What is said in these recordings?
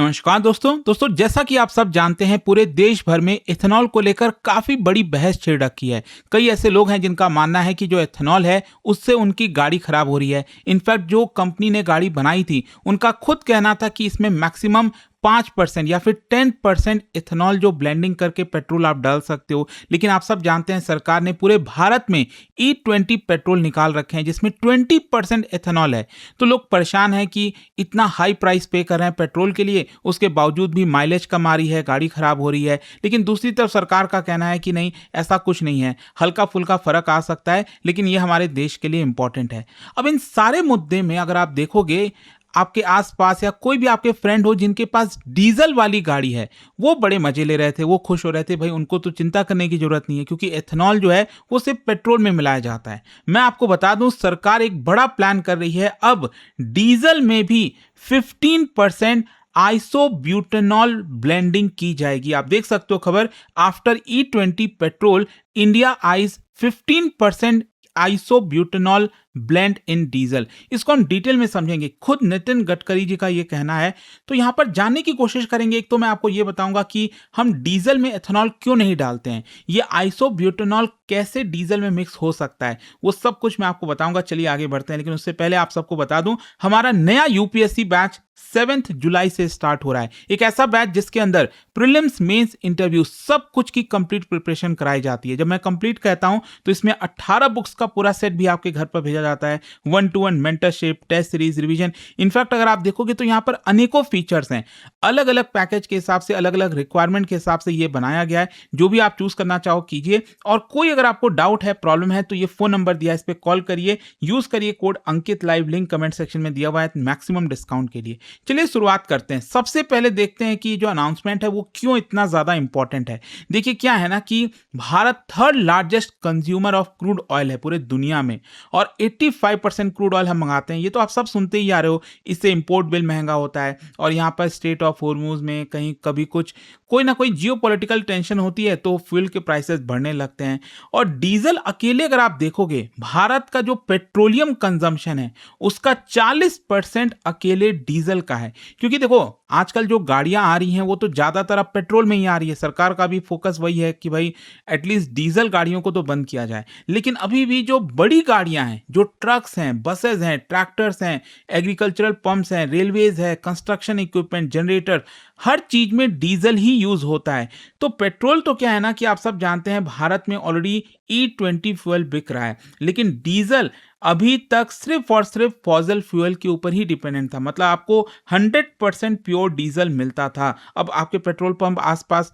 नमस्कार दोस्तों जैसा कि आप सब जानते हैं पूरे देश भर में इथेनॉल को लेकर काफी बड़ी बहस छिड़ रखी है। कई ऐसे लोग हैं जिनका मानना है कि जो इथेनॉल है उससे उनकी गाड़ी खराब हो रही है। इनफैक्ट जो कंपनी ने गाड़ी बनाई थी उनका खुद कहना था कि इसमें मैक्सिमम 5% या फिर 10% इथेनॉल जो ब्लेंडिंग करके पेट्रोल आप डाल सकते हो। लेकिन आप सब जानते हैं सरकार ने पूरे भारत में E20 पेट्रोल निकाल रखे हैं जिसमें 20% इथेनॉल है। तो लोग परेशान हैं कि इतना हाई प्राइस पे कर रहे हैं पेट्रोल के लिए, उसके बावजूद भी माइलेज कम आ रही है, गाड़ी खराब हो रही है। लेकिन दूसरी तरफ सरकार का कहना है कि नहीं, ऐसा कुछ नहीं है, हल्का फुल्का फर्क आ सकता है, लेकिन ये हमारे देश के लिए इंपॉर्टेंट है। अब इन सारे मुद्दे में अगर आप देखोगे, आपके आसपास या कोई भी आपके फ्रेंड हो जिनके पास डीजल वाली गाड़ी है, वो बड़े मजे ले रहे थे, वो खुश हो रहे थे। भाई उनको तो चिंता करने की जरूरत नहीं है क्योंकि एथेनॉल जो है वो सिर्फ पेट्रोल में मिलाया जाता है। मैं आपको बता दूं, सरकार एक बड़ा प्लान कर रही है। अब डीजल में भी 15% आइसोब्यूटेनॉल ब्लेंडिंग की जाएगी। आप देख सकते हो खबर, after E20 petrol India eyes 15% isobutanol blend in diesel. इसको हम डिटेल में समझेंगे, खुद नितिन गडकरी जी का यह कहना है। तो यहां पर जानने की कोशिश करेंगे। एक तो मैं आपको यह बताऊंगा कि हम डीजल में एथेनॉल क्यों नहीं डालते हैं, ये आइसोब्यूटेनॉल कैसे डीजल में मिक्स हो सकता है, वो सब कुछ मैं आपको बताऊंगा। चलिए आगे बढ़ते हैं, लेकिन उससे पहले आप सबको बता दूं, हमारा नया यूपीएससी बैच 7 जुलाई से स्टार्ट हो रहा है। एक ऐसा बैच जिसके अंदर प्रीलिम्स, मेंस, इंटरव्यू सब कुछ की कंप्लीट प्रिपरेशन कराई जाती है। जब मैं कंप्लीट कहता हूं तो इसमें 18 बुक्स का पूरा सेट भी आपके घर पर भेजा जाता है। 1-to-1 mentorship, test series, revision. In fact अगर आप देखोगे तो यहां पर अनेकों फीचर्स हैं। अलग अलग पैकेज के हिसाब से, अलग अलग रिक्वायरमेंट के हिसाब से ये बनाया गया है। जो भी आप चूज करना चाहो कीजिए। और कोई अगर आपको डाउट है, प्रॉब्लम है, तो ये फोन नंबर दिया है, इस पर कॉल करिए, यूज करिए कोड अंकित लाइव, लिंक कमेंट सेक्शन में दिया हुआ है मैक्सिमम डिस्काउंट के लिए। चलिए शुरुआत करते हैं। सबसे पहले देखते हैं कि जो अनाउंसमेंट है वो क्यों इतना ज्यादा इंपॉर्टेंट है। देखिए क्या है ना कि Bharat 3rd largest consumer of crude oil है पूरे दुनिया में, और 85% क्रूड ऑयल हम मंगाते हैं। ये तो आप सब सुनते ही आ रहे हो, इससे इंपोर्ट बिल महंगा होता है। और यहाँ पर स्ट्रेट ऑफ हॉर्मुज में कहीं कभी कुछ कोई ना कोई जियोपॉलिटिकल टेंशन होती है तो फ्यूल के प्राइसेस बढ़ने लगते हैं। और डीजल अकेले अगर आप देखोगे, भारत का जो पेट्रोलियम कंजम्पशन है उसका 40% अकेले डीजल का है। क्योंकि देखो आजकल जो गाड़ियां आ रही हैं वो तो ज्यादातर अब पेट्रोल में ही आ रही है। सरकार का भी फोकस वही है कि भाई एटलीस्ट डीजल गाड़ियों को तो बंद किया जाए। लेकिन अभी भी जो बड़ी गाड़ियां हैं, जो ट्रक्स हैं, बसेस हैं, ट्रैक्टर्स हैं, एग्रीकल्चरल पंप्स हैं, रेलवेज है, कंस्ट्रक्शन इक्विपमेंट, जनरेटर, हर चीज में डीजल ही यूज होता है। तो पेट्रोल तो क्या है ना कि आप सब जानते हैं भारत में ऑलरेडी E20 फ्यूल बिक रहा है, लेकिन डीजल अभी तक सिर्फ और सिर्फ फॉसिल फ्यूल के ऊपर ही डिपेंडेंट था। मतलब आपको 100% प्योर डीजल मिलता था। अब आपके पेट्रोल पंप आसपास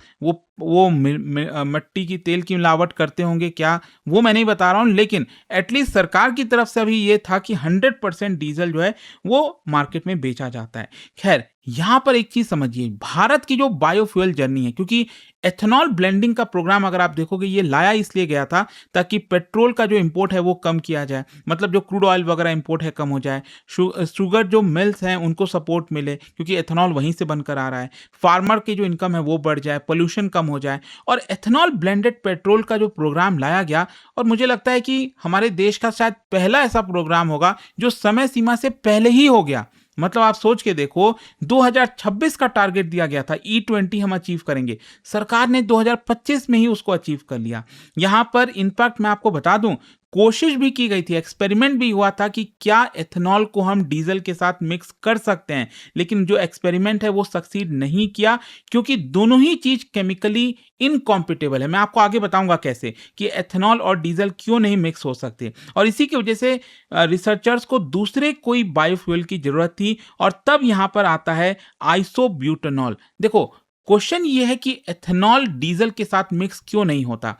वो मिट्टी की, तेल की मिलावट करते होंगे क्या, वो मैं नहीं बता रहा हूं, लेकिन एटलीस्ट सरकार की तरफ से अभी ये था कि 100% डीजल जो है वो मार्केट में बेचा जाता है। खैर यहां पर एक चीज समझिए, भारत की जो बायोफ्यूल जर्नी है, क्योंकि एथेनॉल ब्लेंडिंग का प्रोग्राम अगर आप देखोगे ये लाया इसलिए गया था ताकि पेट्रोल का जो इंपोर्ट है वो कम किया जाए, मतलब जो क्रूड ऑयल वगैरह इंपोर्ट है कम हो जाए, शुगर जो मिल्स हैं उनको सपोर्ट मिले क्योंकि एथेनॉल वहीं से बनकर आ रहा है, फार्मर की जो इनकम है वो बढ़ जाए, पोल्यूशन कम हो जाए। और एथेनॉल ब्लेंडेड पेट्रोल का जो प्रोग्राम लाया गया, और मुझे लगता है कि हमारे देश का शायद पहला ऐसा प्रोग्राम होगा जो समय सीमा से पहले ही हो गया। मतलब आप सोच के देखो, 2026 का टारगेट दिया गया था, E20 हम अचीव करेंगे, सरकार ने 2025 में ही उसको अचीव कर लिया। यहां पर इनफैक्ट मैं आपको बता दूं, कोशिश भी की गई थी, एक्सपेरिमेंट भी हुआ था कि क्या एथेनॉल को हम डीजल के साथ मिक्स कर सकते हैं, लेकिन जो एक्सपेरिमेंट है वो सक्सीड नहीं किया क्योंकि दोनों ही चीज केमिकली इनकॉम्पिटेबल है। मैं आपको आगे बताऊंगा कैसे कि एथेनॉल और डीजल क्यों नहीं मिक्स हो सकते, और इसी की वजह से रिसर्चर्स को दूसरे कोई बायोफ्यूल की जरूरत थी, और तब यहां पर आता है आइसोब्यूटेनॉल। देखो क्वेश्चन ये है कि एथेनॉल डीजल के साथ मिक्स क्यों नहीं होता।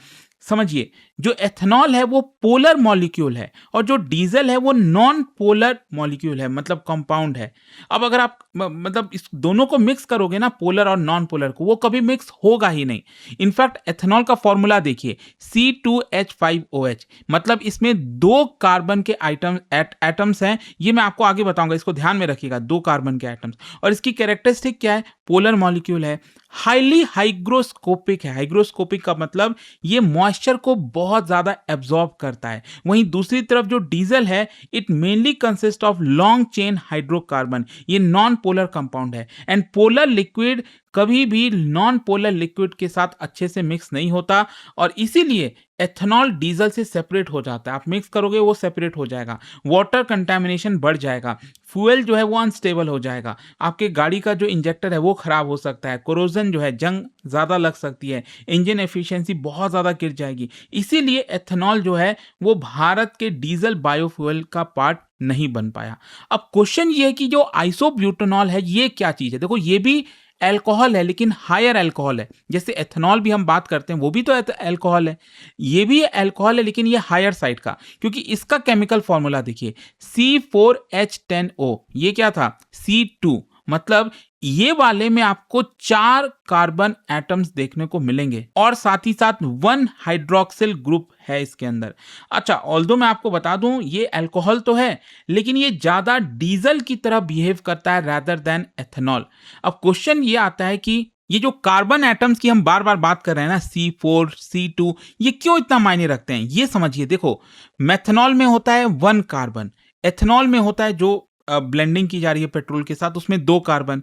समझिए, जो एथेनॉल है वो पोलर मॉलिक्यूल है और जो डीजल है वो नॉन पोलर मॉलिक्यूल है, मतलब कंपाउंड है। अब अगर आप मतलब इस दोनों को मिक्स करोगे ना, पोलर और नॉन पोलर को, वो कभी मिक्स होगा ही नहीं। इनफैक्ट एथेनॉल का फॉर्मूला देखिए, C2H5OH, मतलब इसमें 2 कार्बन के एटम्स हैं। ये मैं आपको आगे बताऊंगा, इसको ध्यान में रखिएगा, 2 कार्बन के एटम्स। और इसकी कैरेक्टरिस्टिक क्या है, पोलर मॉलिक्यूल है, हाईली हाइग्रोस्कोपिक है। हाइग्रोस्कोपिक का मतलब ये मॉइस्चर को बहुत ज़्यादा एब्जॉर्ब करता है। वहीं दूसरी तरफ जो डीजल है, it mainly consist of long chain hydrocarbon. ये नॉन पोलर कंपाउंड है एंड पोलर लिक्विड कभी भी नॉन पोलर लिक्विड के साथ अच्छे से मिक्स नहीं होता और इसीलिए एथेनॉल डीजल से सेपरेट हो जाता है। आप मिक्स करोगे वो सेपरेट हो जाएगा, वाटर कंटामिनेशन बढ़ जाएगा, फ्यूल जो है वो अनस्टेबल हो जाएगा, आपके गाड़ी का जो इंजेक्टर है वो खराब हो सकता है, कोरोजन जो है जंग ज़्यादा लग सकती है, इंजन एफिशिएंसी बहुत ज़्यादा गिर जाएगी। इसीलिए एथेनॉल जो है वो भारत के डीजल बायोफ्यूल का पार्ट नहीं बन पाया। अब क्वेश्चन ये है कि जो आइसोब्यूटेनॉल है ये क्या चीज़ है? देखो ये भी अल्कोहल है लेकिन हायर अल्कोहल है। जैसे एथेनॉल भी हम बात करते हैं वो भी तो अल्कोहल है, ये भी अल्कोहल है लेकिन ये हायर साइड का, क्योंकि इसका केमिकल फॉर्मूला देखिए C4H10O। ये क्या था? C2। मतलब ये वाले में आपको 4 कार्बन एटम्स देखने को मिलेंगे और साथ ही साथ 1 हाइड्रोक्सिल ग्रुप है इसके अंदर। अच्छा, ऑल्दो मैं आपको बता दूं ये अल्कोहल तो है लेकिन ये ज्यादा डीजल की तरह बिहेव करता है रादर देन एथेनॉल। अब क्वेश्चन ये आता है कि ये जो कार्बन एटम्स की हम बार बार बात कर रहे हैं ना, C4 C2, ये क्यों इतना मायने रखते हैं ये समझिए। देखो, मेथनॉल में होता है 1 कार्बन, एथेनॉल में होता है जो ब्लेंडिंग की जा रही है पेट्रोल के साथ उसमें 2 कार्बन,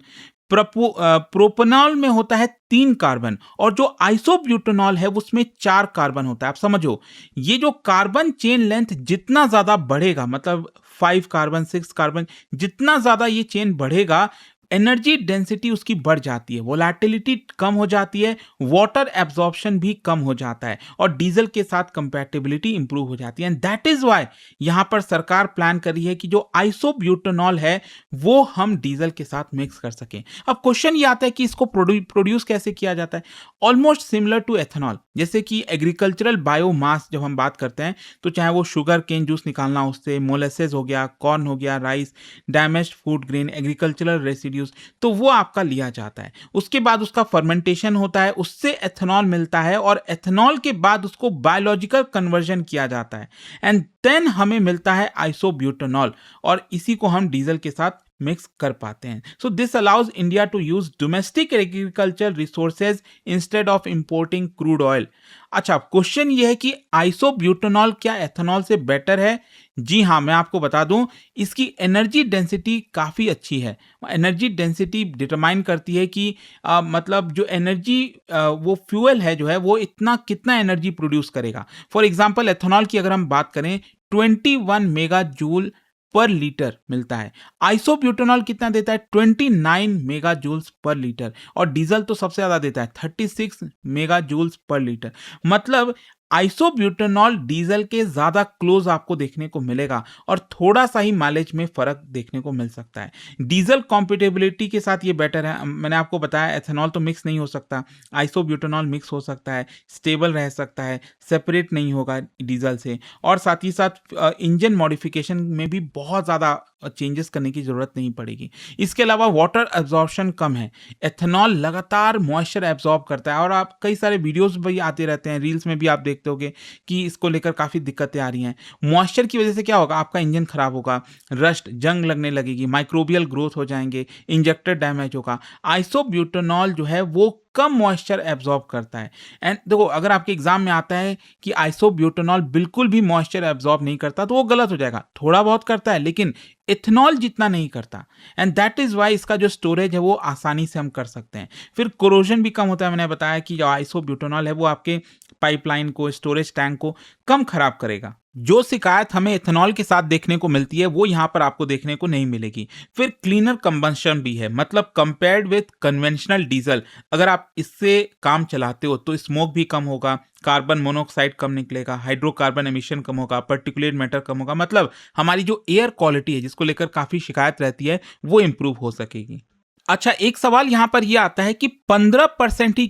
प्रोपेनॉल में होता है 3 कार्बन और जो आइसोब्यूटेनॉल है उसमें 4 कार्बन होता है। आप समझो, ये जो कार्बन चेन लेंथ जितना ज्यादा बढ़ेगा, मतलब 5 कार्बन 6 कार्बन, जितना ज्यादा ये चेन बढ़ेगा एनर्जी डेंसिटी उसकी बढ़ जाती है, वोलेटिलिटी कम हो जाती है, वाटर एब्जॉर्प्शन भी कम हो जाता है और डीजल के साथ कंपैटिबिलिटी इंप्रूव हो जाती है। एंड दैट इज व्हाई यहां पर सरकार प्लान कर रही है कि जो आइसोब्यूटेनॉल है वो हम डीजल के साथ मिक्स कर सकें। अब क्वेश्चन ये आता है कि इसको प्रोड्यूस कैसे किया जाता है? Almost similar to ethanol. जैसे कि एग्रीकल्चरल बायोमास जब हम बात करते हैं तो चाहे वो शुगर केन जूस निकालना, उससे मोलेसेस हो गया, कॉर्न हो गया, rice, damaged food grain, agricultural residues, तो वो आपका लिया जाता है। उसके बाद उसका फर्मेंटेशन होता है, उससे एथेनॉल मिलता है और एथेनॉल के बाद उसको बायोलॉजिकल कन्वर्जन किया जाता है एंड देन हमें मिलता है आइसोब्यूटेनॉल और इसी को हम डीजल के साथ मिक्स कर पाते हैं। So this allows India to use domestic agriculture resources instead of importing crude oil. अच्छा, क्वेश्चन ये है कि आइसोब्यूटेनॉल क्या एथेनॉल से बेटर है? जी हाँ, मैं आपको बता दूं, इसकी एनर्जी डेंसिटी काफ़ी अच्छी है। एनर्जी डेंसिटी डिटरमाइन करती है कि मतलब जो एनर्जी वो फ्यूल है जो है वो इतना कितना एनर्जी प्रोड्यूस करेगा। फॉर एग्जांपल एथेनॉल की अगर हम बात करें 21 मेगा जूल पर लीटर मिलता है, आइसोब्यूटेनॉल कितना देता है? 29 मेगा जूल्स पर लीटर और डीजल तो सबसे ज़्यादा देता है 36 मेगा जूल्स पर लीटर। मतलब आइसोब्यूटेनॉल डीजल के ज़्यादा क्लोज आपको देखने को मिलेगा और थोड़ा सा ही माइलेज में फ़र्क देखने को मिल सकता है। डीजल कॉम्पेटेबिलिटी के साथ ये बेटर है। मैंने आपको बताया एथेनॉल तो मिक्स नहीं हो सकता, आइसोब्यूटेनॉल मिक्स हो सकता है, स्टेबल रह सकता है, सेपरेट नहीं होगा डीजल से और साथ ही साथ इंजन मॉडिफिकेशन में भी बहुत ज़्यादा चेंजेस करने की ज़रूरत नहीं पड़ेगी। इसके अलावा वाटर एब्जॉर्प्शन कम है। एथेनॉल लगातार मॉइस्चर एब्जॉर्ब करता है और आप कई सारे वीडियोस भी आते रहते हैं, रील्स में भी आप देखते होगे कि इसको लेकर काफ़ी दिक्कतें आ रही हैं। मॉइस्चर की वजह से क्या होगा? आपका इंजन खराब होगा, रस्ट जंग लगने लगेगी, माइक्रोबियल ग्रोथ हो जाएंगे, इंजेक्टर डैमेज होगा। आइसोब्यूटेनॉल जो है वो कम मॉइस्चर एब्जॉर्ब करता है। एंड देखो, अगर आपके एग्जाम में आता है कि आइसोब्यूटेनॉल बिल्कुल भी मॉइस्चर एब्जॉर्ब नहीं करता तो वो गलत हो जाएगा। थोड़ा बहुत करता है लेकिन इथेनॉल जितना नहीं करता एंड दैट इज वाई इसका जो स्टोरेज है वो आसानी से हम कर सकते हैं। फिर कोरोजन भी कम होता है। मैंने बताया कि जो आइसोब्यूटेनॉल है वो आपके पाइपलाइन को, स्टोरेज टैंक को कम खराब करेगा। जो शिकायत हमें इथेनॉल के साथ देखने को मिलती है वो यहाँ पर आपको देखने को नहीं मिलेगी। फिर क्लीनर कंबंशन भी है, मतलब कंपेयर्ड विथ कन्वेंशनल डीजल अगर आप इससे काम चलाते हो तो स्मोक भी कम होगा, कार्बन मोनोऑक्साइड कम निकलेगा, हाइड्रोकार्बन एमिशन कम होगा, पर्टिकुलेट मैटर कम होगा। मतलब हमारी जो एयर क्वालिटी है जिसको लेकर काफ़ी शिकायत रहती है वो इम्प्रूव हो सकेगी। अच्छा, एक सवाल यहाँ पर यह आता है कि 15% ही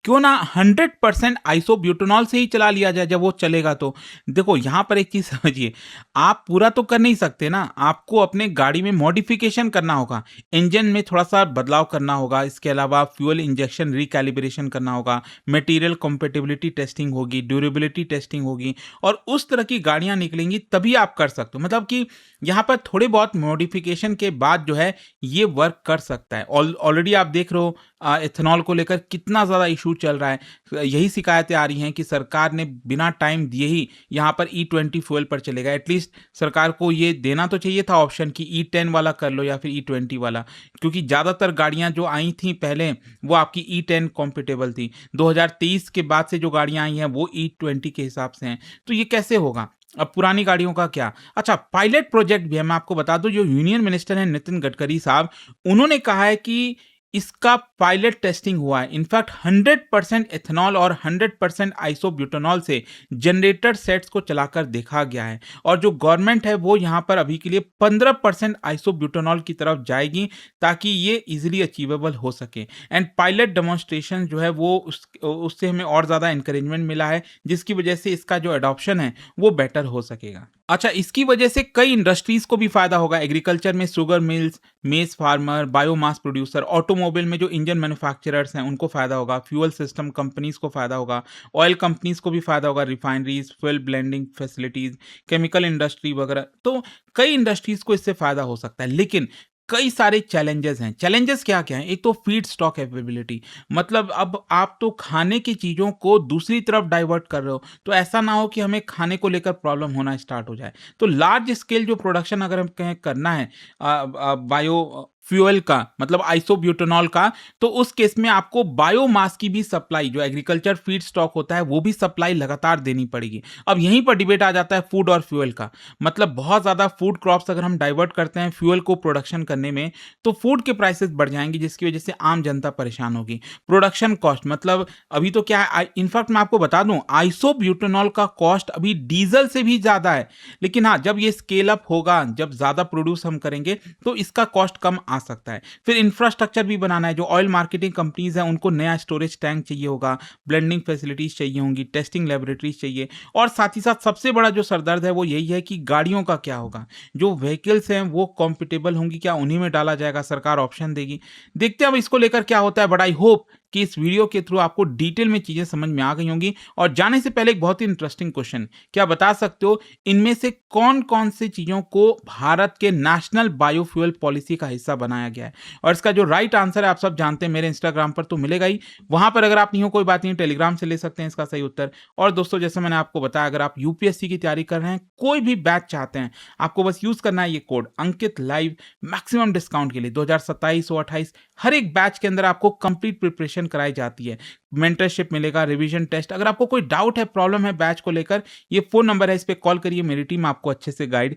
क्यों ना 100% आइसोब्यूटेनॉल से ही चला लिया जाए जब वो चलेगा तो। देखो, यहाँ पर एक चीज़ समझिए, आप पूरा तो कर नहीं सकते ना, आपको अपने गाड़ी में मॉडिफिकेशन करना होगा, इंजन में थोड़ा सा बदलाव करना होगा, इसके अलावा फ्यूल इंजेक्शन रिकैलिब्रेशन करना होगा, मटेरियल कॉम्पेटिबिलिटी टेस्टिंग होगी, ड्यूरेबिलिटी टेस्टिंग होगी और उस तरह की गाड़ियाँ निकलेंगी तभी आप कर सकते हो। मतलब कि यहाँ पर थोड़े बहुत मॉडिफिकेशन के बाद जो है ये वर्क कर सकता है। ऑलरेडी आप देख रहे हो एथेनॉल को लेकर कितना ज़्यादा इशू चल रहा है। यही शिकायतें आ रही हैं कि सरकार ने बिना टाइम दिए ही यहाँ पर E20 फ्यूल पर चलेगा। एटलीस्ट सरकार को ये देना तो चाहिए था ऑप्शन कि E10 वाला कर लो या फिर E20 वाला, क्योंकि ज़्यादातर गाड़ियाँ जो आई थी पहले वो आपकी E10 कॉम्पिटेबल थी। 2023 के बाद से जो गाड़ियाँ आई हैं वो E20 के हिसाब से हैं। तो ये कैसे होगा? अब पुरानी गाड़ियों का क्या? अच्छा, पायलट प्रोजेक्ट भी है। मैं आपको बता दूं, जो यूनियन मिनिस्टर हैं नितिन गडकरी साहब, उन्होंने कहा है कि इसका पायलट टेस्टिंग हुआ है। इनफैक्ट 100% एथेनॉल और 100% आइसोब्यूटेनॉल से जनरेटर सेट्स को चलाकर देखा गया है। और जो गवर्नमेंट है वो यहाँ पर अभी के लिए 15% आइसोब्यूटेनॉल की तरफ जाएगी ताकि ये इजीली अचीवेबल हो सके। एंड पायलट डेमोन्स्ट्रेशन जो है वो उससे हमें और ज़्यादा इंकरेजमेंट मिला है, जिसकी वजह से इसका जो अडॉप्शन है वो बेटर हो सकेगा। अच्छा, इसकी वजह से कई इंडस्ट्रीज को भी फायदा होगा। एग्रीकल्चर में शुगर मिल्स, मेज फार्मर, बायोमास प्रोड्यूसर, ऑटोमोबाइल में जो इंजन मैन्युफैक्चरर्स हैं उनको फायदा होगा, फ्यूल सिस्टम कंपनीज को फायदा होगा, ऑयल कंपनीज को भी फायदा होगा, refineries, fuel blending facilities, chemical industry वगैरह। तो कई इंडस्ट्रीज को इससे फायदा हो सकता है, लेकिन कई सारे चैलेंजेस हैं। चैलेंजेस क्या क्या हैं? एक तो फीड स्टॉक अवेलेबिलिटी, मतलब अब आप तो खाने की चीज़ों को दूसरी तरफ डाइवर्ट कर रहे हो, तो ऐसा ना हो कि हमें खाने को लेकर प्रॉब्लम होना स्टार्ट हो जाए। तो लार्ज स्केल जो प्रोडक्शन अगर हम कहें करना है बायो फ्यूल का, मतलब आइसोब्यूटेनॉल का, तो उस केस में आपको बायोमास की भी सप्लाई, जो एग्रीकल्चर फीड स्टॉक होता है वो भी सप्लाई लगातार देनी पड़ेगी। अब यहीं पर डिबेट आ जाता है फूड और फ्यूल का। मतलब बहुत ज़्यादा फूड क्रॉप्स अगर हम डाइवर्ट करते हैं फ्यूल को प्रोडक्शन करने में, तो फूड के प्राइसेस बढ़ जाएंगे, जिसकी वजह से आम जनता परेशान होगी। प्रोडक्शन कॉस्ट, मतलब अभी तो क्या है, इनफैक्ट मैं आपको बता दूं, आइसोब्यूटेनॉल का कॉस्ट अभी डीजल से भी ज़्यादा है। लेकिन हाँ, जब ये स्केल अप होगा, जब ज़्यादा प्रोड्यूस हम करेंगे तो इसका कॉस्ट कम आ सकता है। फिर इंफ्रास्ट्रक्चर भी बनाना है। जो ऑयल मार्केटिंग कंपनीज हैं उनको नया स्टोरेज टैंक चाहिए होगा, ब्लेंडिंग फैसिलिटीज चाहिए होंगी, टेस्टिंग लेबोरेटरीज चाहिए। और साथ ही साथ सबसे बड़ा जो सरदर्द है वो यही है कि गाड़ियों का क्या होगा। जो व्हीकल्स हैं वो कॉम्पिटेबल होंगी क्या, उन्हीं में डाला जाएगा, सरकार ऑप्शन देगी। देखते हैं अब इसको लेकर क्या होता है। बट आई होप कि इस वीडियो के थ्रू आपको डिटेल में चीजें समझ में आ गई होंगी। और जाने से पहले एक बहुत ही इंटरेस्टिंग क्वेश्चन, क्या बता सकते हो इनमें से कौन कौन सी चीजों को भारत के नेशनल बायोफ्यूल पॉलिसी का हिस्सा बनाया गया है? और इसका जो राइट आंसर है आप सब जानते हैं, मेरे इंस्टाग्राम पर तो मिलेगा ही। वहां पर अगर आप नहीं हो कोई बात नहीं, टेलीग्राम से ले सकते हैं इसका सही उत्तर। और दोस्तों, जैसे मैंने आपको बताया, अगर आप यूपीएससी की तैयारी कर रहे हैं, कोई भी बैच चाहते हैं, आपको बस यूज करना है ये कोड अंकित लाइव, मैक्सिमम डिस्काउंट के लिए 2027 और 28 हर एक बैच के अंदर आपको कंप्लीट प्रिपरेशन कराई जाती है। मेंटरशिप मिलेगा, रिवीजन टेस्ट। अगर आपको कोई डाउट है, प्रॉब्लम है बैच को लेकर, ये फोन नंबर है, इस पे कॉल करिए, मेरी टीम आपको अच्छे से गाइड।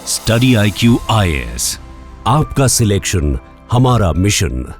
स्टडी IQ IAS, आपका सिलेक्शन हमारा मिशन।